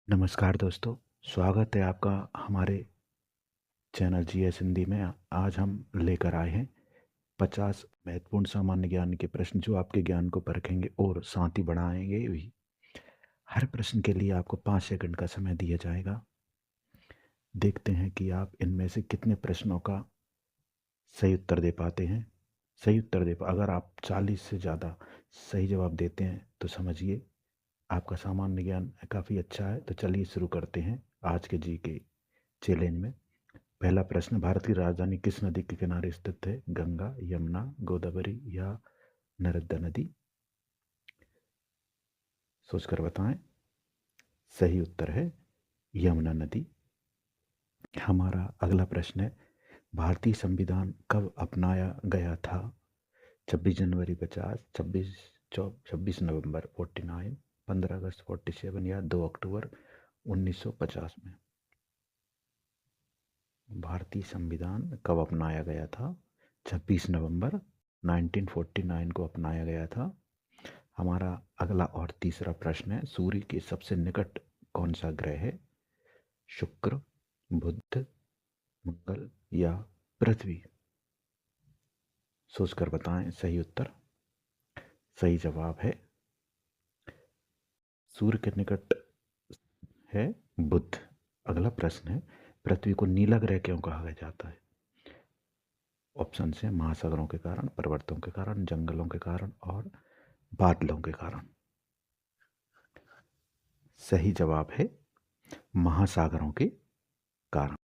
नमस्कार दोस्तों, स्वागत है आपका हमारे चैनल जीएस हिंदी में। आज हम लेकर आए हैं 50 महत्वपूर्ण सामान्य ज्ञान के प्रश्न जो आपके ज्ञान को परखेंगे और साथ ही बढ़ाएंगे भी। हर प्रश्न के लिए आपको 5 सेकंड का समय दिया जाएगा। देखते हैं कि आप इनमें से कितने प्रश्नों का सही उत्तर दे पाते हैं। अगर आप 40 से ज़्यादा सही जवाब देते हैं तो समझिए आपका सामान्य ज्ञान काफ़ी अच्छा है। तो चलिए शुरू करते हैं आज के जी के चैलेंज में। पहला प्रश्न, भारत की राजधानी किस नदी के किनारे स्थित है? गंगा, यमुना, गोदावरी या नर्मदा नदी? सोचकर बताएं। सही उत्तर है यमुना नदी। हमारा अगला प्रश्न है, भारतीय संविधान कब अपनाया गया था? 26 जनवरी 50, 26 नवंबर 49, 15 अगस्त 47 या 2 अक्टूबर 1950 में? भारतीय संविधान कब अपनाया गया था? 26 नवंबर 1949 को अपनाया गया था। हमारा अगला और तीसरा प्रश्न है, सूर्य के सबसे निकट कौन सा ग्रह है? शुक्र, बुध, मंगल या पृथ्वी? सोचकर बताएं सही उत्तर। सही जवाब है सूर्य के निकट है बुध। अगला प्रश्न है, पृथ्वी को नीला ग्रह क्यों कहा जाता है? ऑप्शन है महासागरों के कारण, पर्वतों के कारण, जंगलों के कारण और बादलों के कारण। सही जवाब है महासागरों के कारण।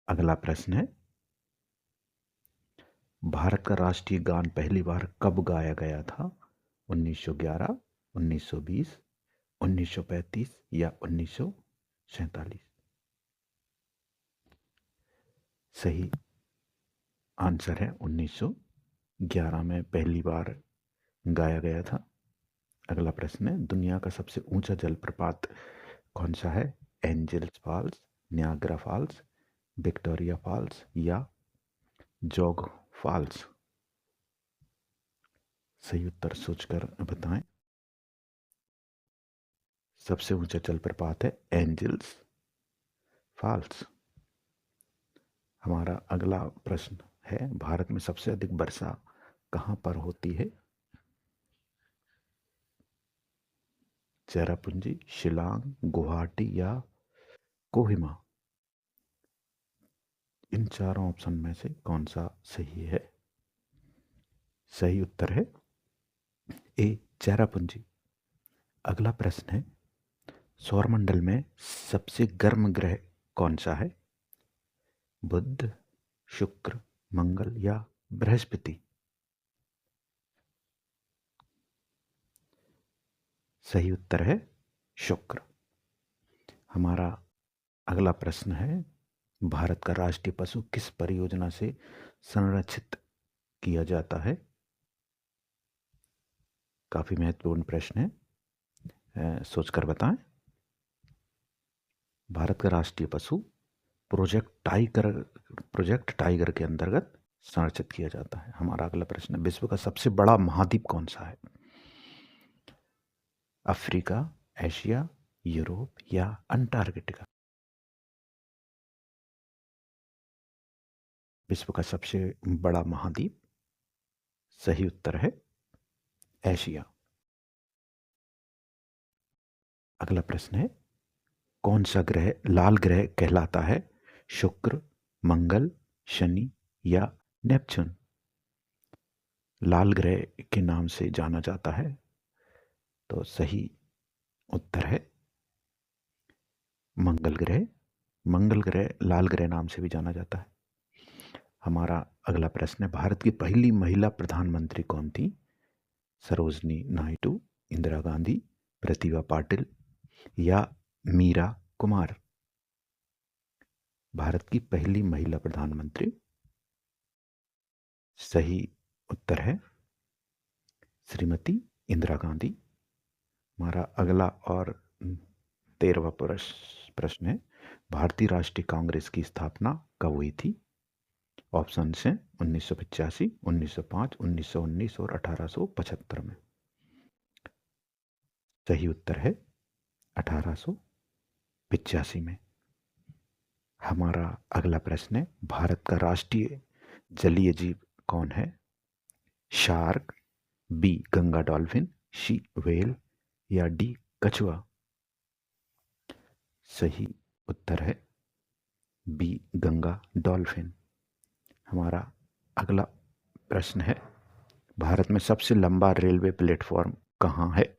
अगला प्रश्न है, भारत का राष्ट्रीय गान पहली बार कब गाया गया था? 1911, 1920, 1935 या 1947? सही आंसर है 1911 में पहली बार गाया गया था। अगला प्रश्न है, दुनिया का सबसे ऊंचा जलप्रपात कौन सा है? Angels Falls, Niagara Falls, Victoria Falls या जोग फॉल्स? सही उत्तर सोचकर बताएं। सबसे ऊंचा जलप्रपात है एंजल्स फॉल्स। हमारा अगला प्रश्न है, भारत में सबसे अधिक वर्षा कहां पर होती है? चेरापूंजी, शिलांग, गुवाहाटी या कोहिमा? इन चारों ऑप्शन में से कौन सा सही है? सही उत्तर है ए, चेरापूंजी। अगला प्रश्न है, सौरमंडल में सबसे गर्म ग्रह कौन सा है? बुध, शुक्र, मंगल या बृहस्पति? सही उत्तर है शुक्र। हमारा अगला प्रश्न है, भारत का राष्ट्रीय पशु किस परियोजना से संरक्षित किया जाता है? काफी महत्वपूर्ण प्रश्न है, सोचकर बताएं। भारत का राष्ट्रीय पशु प्रोजेक्ट टाइगर के अंतर्गत संरक्षित किया जाता है। हमारा अगला प्रश्न है, विश्व का सबसे बड़ा महाद्वीप कौन सा है? अफ्रीका, एशिया, यूरोप या अंटार्कटिका? विश्व का सबसे बड़ा महाद्वीप, सही उत्तर है एशिया। अगला प्रश्न है, कौन सा ग्रह लाल ग्रह कहलाता है? शुक्र, मंगल, शनि या नेपच्यून? लाल ग्रह के नाम से जाना जाता है, तो सही उत्तर है मंगल ग्रह। मंगल ग्रह लाल ग्रह नाम से भी जाना जाता है। हमारा अगला प्रश्न है, भारत की पहली महिला प्रधानमंत्री कौन थी? सरोजनी नायडू, इंदिरा गांधी, प्रतिभा पाटिल या मीरा कुमार? भारत की पहली महिला प्रधानमंत्री, सही उत्तर है श्रीमती इंदिरा गांधी। हमारा अगला और 13वां प्रश्न है, भारतीय राष्ट्रीय कांग्रेस की स्थापना कब हुई थी? ऑप्शन है 1985, 1905, 1919 और 1875 में। सही उत्तर है 1885 में। हमारा अगला प्रश्न है, भारत का राष्ट्रीय जलीय जीव कौन है? शार्क, बी गंगा डॉल्फिन, सी व्हेल या डी कछुआ? सही उत्तर है बी गंगा डॉल्फिन। हमारा अगला प्रश्न है, भारत में सबसे लंबा रेलवे प्लेटफॉर्म कहाँ है?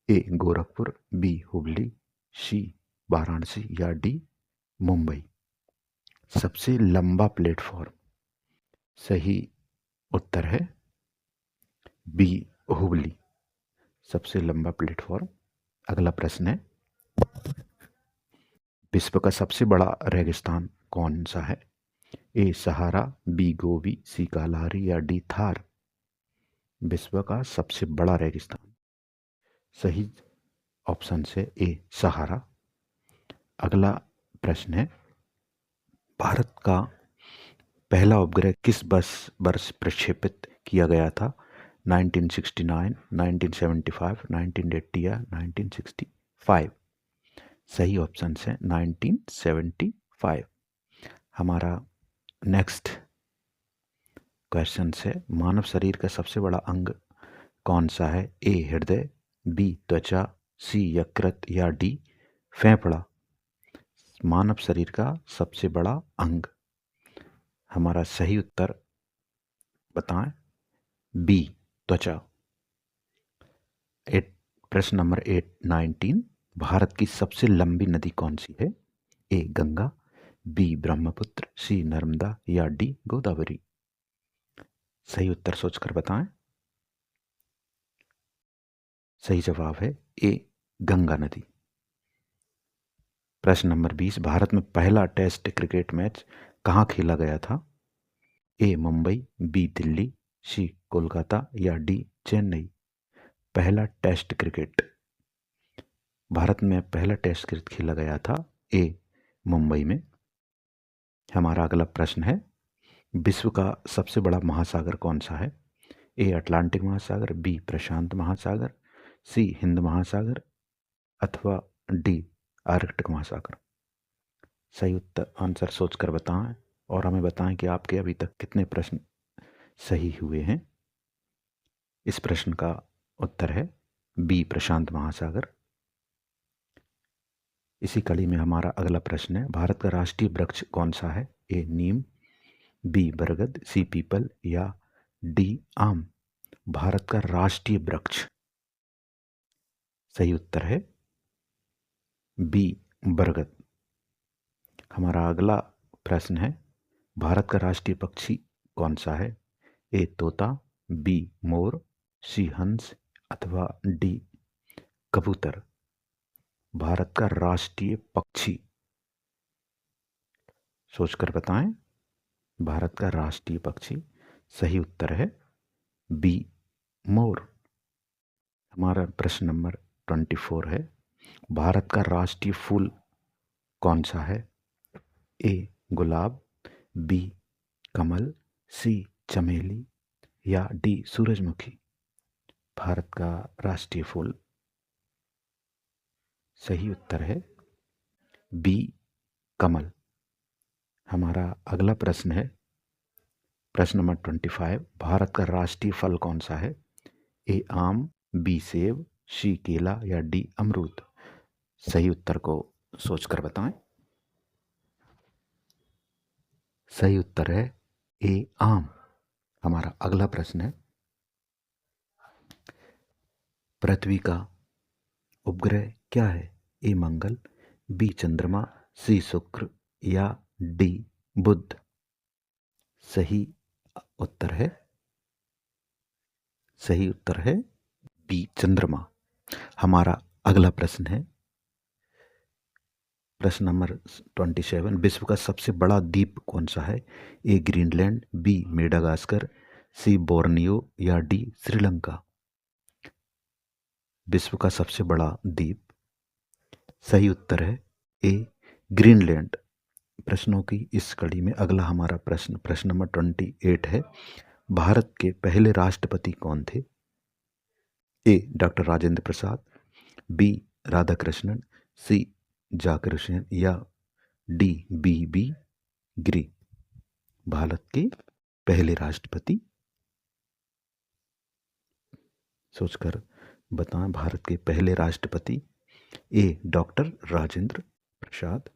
ए गोरखपुर, बी हुबली, सी वाराणसी या डी मुंबई? सबसे लंबा प्लेटफॉर्म, सही उत्तर है बी हुबली, सबसे लंबा प्लेटफॉर्म। अगला प्रश्न है, विश्व का सबसे बड़ा रेगिस्तान कौन सा है? ए सहारा, बी गोबी, सी कालाहारी या डी थार? विश्व का सबसे बड़ा रेगिस्तान, सही ऑप्शन से ए सहारा। अगला प्रश्न है, भारत का पहला उपग्रह किस वर्ष प्रक्षेपित किया गया था? 1969, 1975, 1980 या 1965? सही ऑप्शन है 1975। हमारा नेक्स्ट क्वेश्चन है, मानव शरीर का सबसे बड़ा अंग कौन सा है? ए हृदय, बी त्वचा, सी यकृत या डी फेफड़ा? मानव शरीर का सबसे बड़ा अंग, हमारा सही उत्तर बताएं, बी त्वचा। प्रश्न नंबर 19, भारत की सबसे लंबी नदी कौन सी है? ए गंगा, बी ब्रह्मपुत्र, सी नर्मदा या डी गोदावरी? सही उत्तर सोचकर बताएं। सही जवाब है ए गंगा नदी। प्रश्न नंबर 20, भारत में पहला टेस्ट क्रिकेट मैच कहाँ खेला गया था? ए मुंबई, बी दिल्ली, सी कोलकाता या डी चेन्नई? पहला टेस्ट क्रिकेट, भारत में पहला टेस्ट क्रिकेट खेला गया था ए मुंबई में। हमारा अगला प्रश्न है, विश्व का सबसे बड़ा महासागर कौन सा है? ए अटलांटिक महासागर, बी प्रशांत महासागर, सी हिंद महासागर अथवा डी आर्कटिक महासागर? सही उत्तर आंसर सोचकर बताएं और हमें बताएं कि आपके अभी तक कितने प्रश्न सही हुए हैं। इस प्रश्न का उत्तर है बी प्रशांत महासागर। इसी कड़ी में हमारा अगला प्रश्न है, भारत का राष्ट्रीय वृक्ष कौन सा है? ए नीम, बी बरगद, सी पीपल या डी आम? भारत का राष्ट्रीय वृक्ष, सही उत्तर है बी बरगद। हमारा अगला प्रश्न है, भारत का राष्ट्रीय पक्षी कौन सा है? ए तोता, बी मोर, सी हंस अथवा डी कबूतर? भारत का राष्ट्रीय पक्षी, सोचकर बताएं। भारत का राष्ट्रीय पक्षी, सही उत्तर है बी मोर। हमारा प्रश्न नंबर 24 है, भारत का राष्ट्रीय फूल कौन सा है? ए गुलाब, बी कमल, सी चमेली या डी सूरजमुखी? भारत का राष्ट्रीय फूल, सही उत्तर है बी कमल। हमारा अगला प्रश्न है, प्रश्न नंबर 25, भारत का राष्ट्रीय फल कौन सा है? ए आम, बी सेब, सी केला या डी अमरूद? सही उत्तर को सोचकर बताएं। सही उत्तर है ए आम। हमारा अगला प्रश्न है, पृथ्वी का उपग्रह क्या है? ए मंगल, बी चंद्रमा, सी शुक्र या डी बुध? सही उत्तर है, सही उत्तर है बी चंद्रमा। हमारा अगला प्रश्न है, प्रश्न नंबर 27, विश्व का सबसे बड़ा द्वीप कौन सा है? ए ग्रीनलैंड, बी मेडागास्कर, सी बोर्नियो या डी श्रीलंका? विश्व का सबसे बड़ा द्वीप, सही उत्तर है ए ग्रीनलैंड। प्रश्नों की इस कड़ी में अगला हमारा प्रश्न नंबर 28 है, भारत के पहले राष्ट्रपति कौन थे? ए डॉक्टर राजेंद्र प्रसाद, बी राधाकृष्णन, सी जाकृष्णन या डी बी गिरी भारत के पहले राष्ट्रपति? सोचकर बताएं। भारत के पहले राष्ट्रपति? ए डॉक्टर राजेंद्र प्रसाद,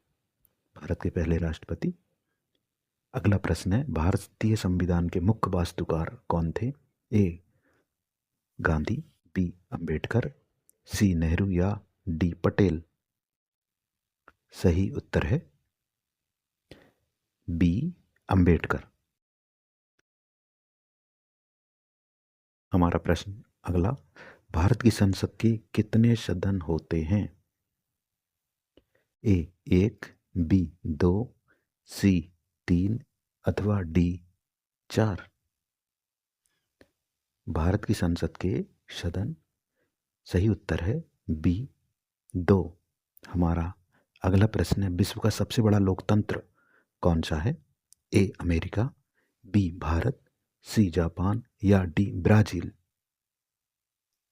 भारत के पहले राष्ट्रपति। अगला प्रश्न है, भारतीय संविधान के मुख्य वास्तुकार कौन थे? ए गांधी, बी अंबेडकर, सी नेहरू या डी पटेल? सही उत्तर है बी अंबेडकर। हमारा प्रश्न अगला, भारत की संसद के कितने सदन होते हैं? ए 1, बी 2, सी 3 अथवा डी 4? भारत की संसद के सदन, सही उत्तर है बी 2। हमारा अगला प्रश्न है, विश्व का सबसे बड़ा लोकतंत्र कौन सा है? A America, B Bharat, C Japan या डी ब्राजील?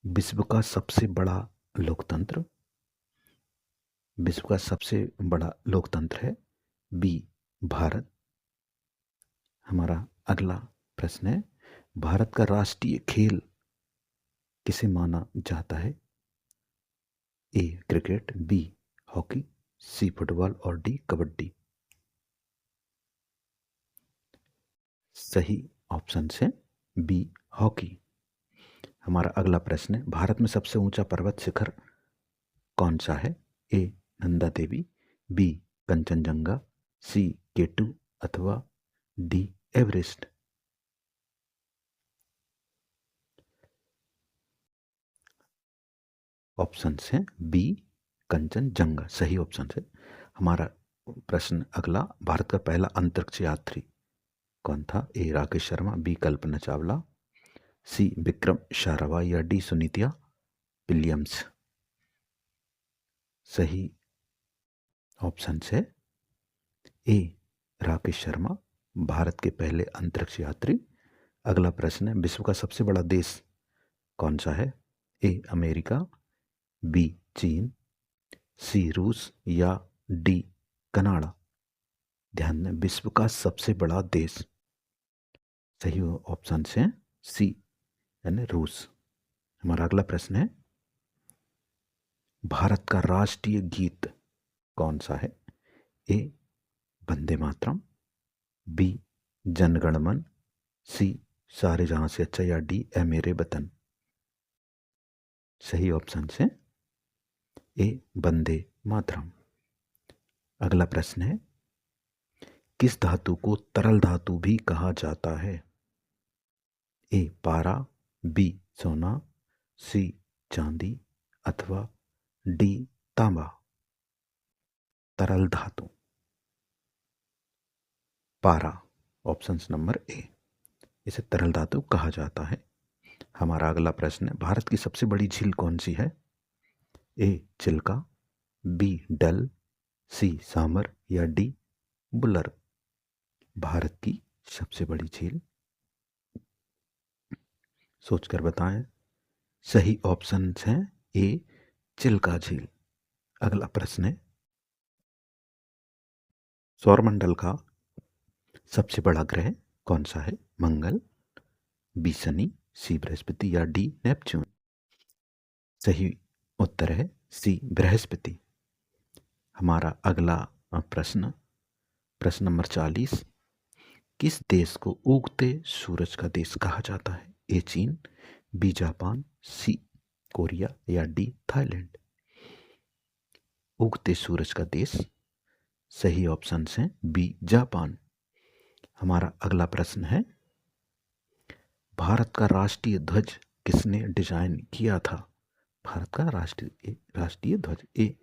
विश्व का सबसे बड़ा लोकतंत्र, विश्व का सबसे बड़ा लोकतंत्र है बी भारत। हमारा अगला प्रश्न है, भारत का राष्ट्रीय खेल किसे माना जाता है? A cricket, B hockey, C football और डी कबड्डी? सही ऑप्शन है बी हॉकी। हमारा अगला प्रश्न है, भारत में सबसे ऊंचा पर्वत शिखर कौन सा है? ए नंदा देवी, बी कंचनजंगा, सी केटू अथवा डी एवरेस्ट? ऑप्शन है बी कंचनजंगा, सही ऑप्शन है। हमारा प्रश्न अगला, भारत का पहला अंतरिक्ष यात्री कौन था? ए राकेश शर्मा, बी कल्पना चावला, सी विक्रम साराभाई या डी सुनीता विलियम्स? सही ऑप्शन है ए राकेश शर्मा, भारत के पहले अंतरिक्ष यात्री। अगला प्रश्न है, विश्व का सबसे बड़ा देश कौन सा है? ए अमेरिका, बी चीन, सी रूस या डी कनाडा? ध्यान दें, विश्व का सबसे बड़ा देश, सही ऑप्शन है सी यानी रूस। हमारा अगला प्रश्न है, भारत का राष्ट्रीय गीत कौन सा है? ए वंदे मातरम, बी जनगण मन, सी सारे जहां से अच्छा या डी ए मेरे वतन? सही ऑप्शन है ए वंदे मातरम। अगला प्रश्न है, किस धातु को तरल धातु भी कहा जाता है? ए पारा, बी सोना, सी चांदी अथवा डी तांबा? तरल धातु पारा, ऑप्शन नंबर ए, इसे तरल धातु कहा जाता है। हमारा अगला प्रश्न है, भारत की सबसे बड़ी झील कौन सी है? ए चिल्का, बी डल, सी सामर या डी बुलर? भारत की सबसे बड़ी झील, सोचकर बताएं। सही ऑप्शन हैं ए चिल्का झील। अगला प्रश्न है, सौरमंडल का सबसे बड़ा ग्रह कौन सा है? मंगल, बी शनि, सी बृहस्पति या डी नेपच्यून? सही उत्तर है सी बृहस्पति। हमारा अगला प्रश्न, प्रश्न नंबर 40, किस देश को उगते सूरज का देश कहा जाता है? ए चीन, बी जापान, सी कोरिया या डी थाईलैंड? उगते सूरज का देश, सही ऑप्शन है बी जापान। हमारा अगला प्रश्न है, भारत का राष्ट्रीय ध्वज किसने डिजाइन किया था? भारत का राष्ट्रीय ध्वज, ए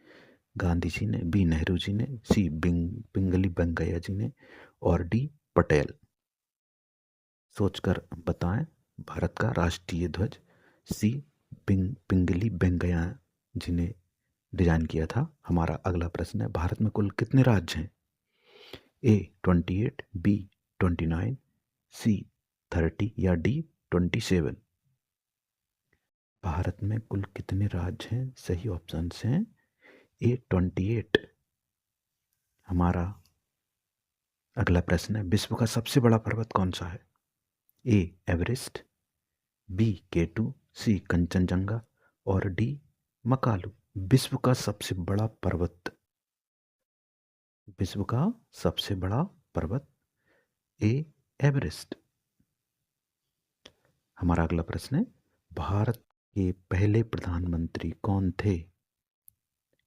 गांधी जी ने, बी नेहरू जी ने, सी पिंगली वेंकैया जी ने और डी पटेल? सोचकर बताएं। भारत का राष्ट्रीय ध्वज सी पिंगली वेंकैया जी ने डिजाइन किया था। हमारा अगला प्रश्न है, भारत में कुल कितने राज्य हैं? ए 28, बी 29, सी 30 या डी 27? भारत में कुल कितने राज्य हैं? सही ऑप्शन हैं ए 28। हमारा अगला प्रश्न है, विश्व का सबसे बड़ा पर्वत कौन सा है? ए एवरेस्ट, बी केटू, सी कंचनजंगा और डी मकालू। विश्व का सबसे बड़ा पर्वत, विश्व का सबसे बड़ा पर्वत ए एवरेस्ट। हमारा अगला प्रश्न है, भारत के पहले प्रधानमंत्री कौन थे?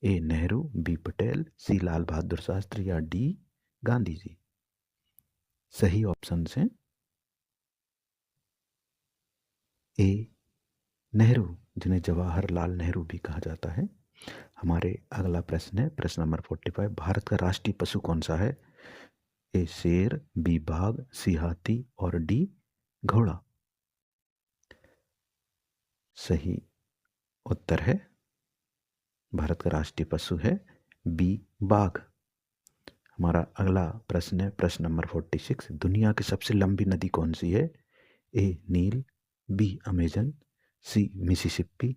ए नेहरू, बी पटेल, सी लाल बहादुर शास्त्री या डी गांधी जी। सही ऑप्शन हैं ए नेहरू, जिन्हें जवाहरलाल नेहरू भी कहा जाता है। हमारे अगला प्रश्न है प्रश्न नंबर 45, भारत का राष्ट्रीय पशु कौन सा है? ए शेर, बी बाघ, सी हाथी और डी घोड़ा। सही उत्तर है, भारत का राष्ट्रीय पशु है बी बाघ। हमारा अगला प्रश्न है प्रश्न नंबर 46, दुनिया की सबसे लंबी नदी कौन सी है? ए नील, बी अमेजन, सी मिसिसिपी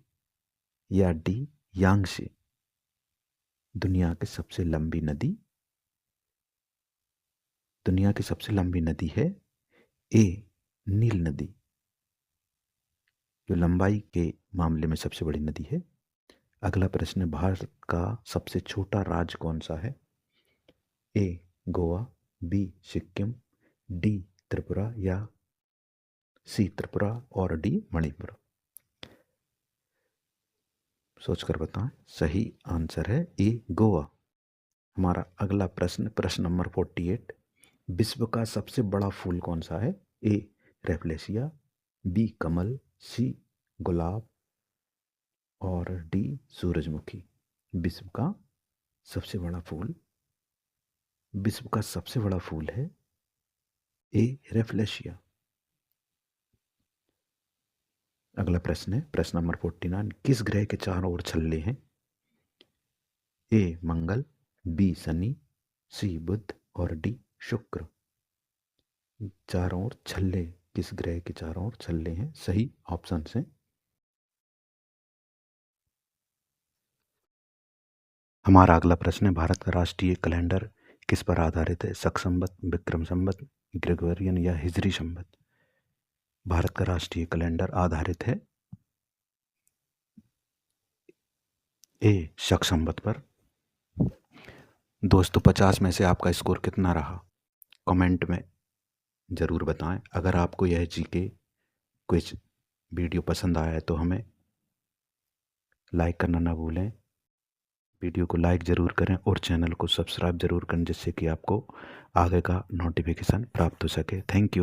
या डी यांगसे। दुनिया की सबसे लंबी नदी, दुनिया की सबसे लंबी नदी है ए नील नदी, जो लंबाई के मामले में सबसे बड़ी नदी है। अगला प्रश्न है, भारत का सबसे छोटा राज्य कौन सा है? ए गोवा, बी सिक्किम, डी त्रिपुरा या सी त्रिपुरा और डी मणिपुर। सोचकर बताएं। सही आंसर है ए गोवा। हमारा अगला प्रश्न प्रश्न नंबर 48, विश्व का सबसे बड़ा फूल कौन सा है? ए रेफलेशिया, बी कमल, सी गुलाब और डी सूरजमुखी। विश्व का सबसे बड़ा फूल, विश्व का सबसे बड़ा फूल है ए रेफलेशिया। अगला प्रश्न है प्रश्न नंबर 49, किस ग्रह के चारों ओर छल्ले हैं? ए मंगल, बी शनि, सी बुध और डी शुक्र। चारों ओर छल्ले, किस ग्रह के चारों ओर छल्ले हैं? सही ऑप्शन हैं हमारा अगला प्रश्न है, भारत का राष्ट्रीय कैलेंडर किस पर आधारित है? शक संवत, विक्रम संवत, ग्रेगोरियन या हिजरी संवत। भारत का राष्ट्रीय कैलेंडर आधारित है ए शक संवत पर। दोस्तों 50 में से आपका स्कोर कितना रहा कमेंट में ज़रूर बताएं। अगर आपको यह जीके क्विज वीडियो पसंद आया है तो हमें लाइक करना ना भूलें। वीडियो को लाइक ज़रूर करें और चैनल को सब्सक्राइब ज़रूर करें, जिससे कि आपको आगे का नोटिफिकेशन प्राप्त हो सके। Thank you.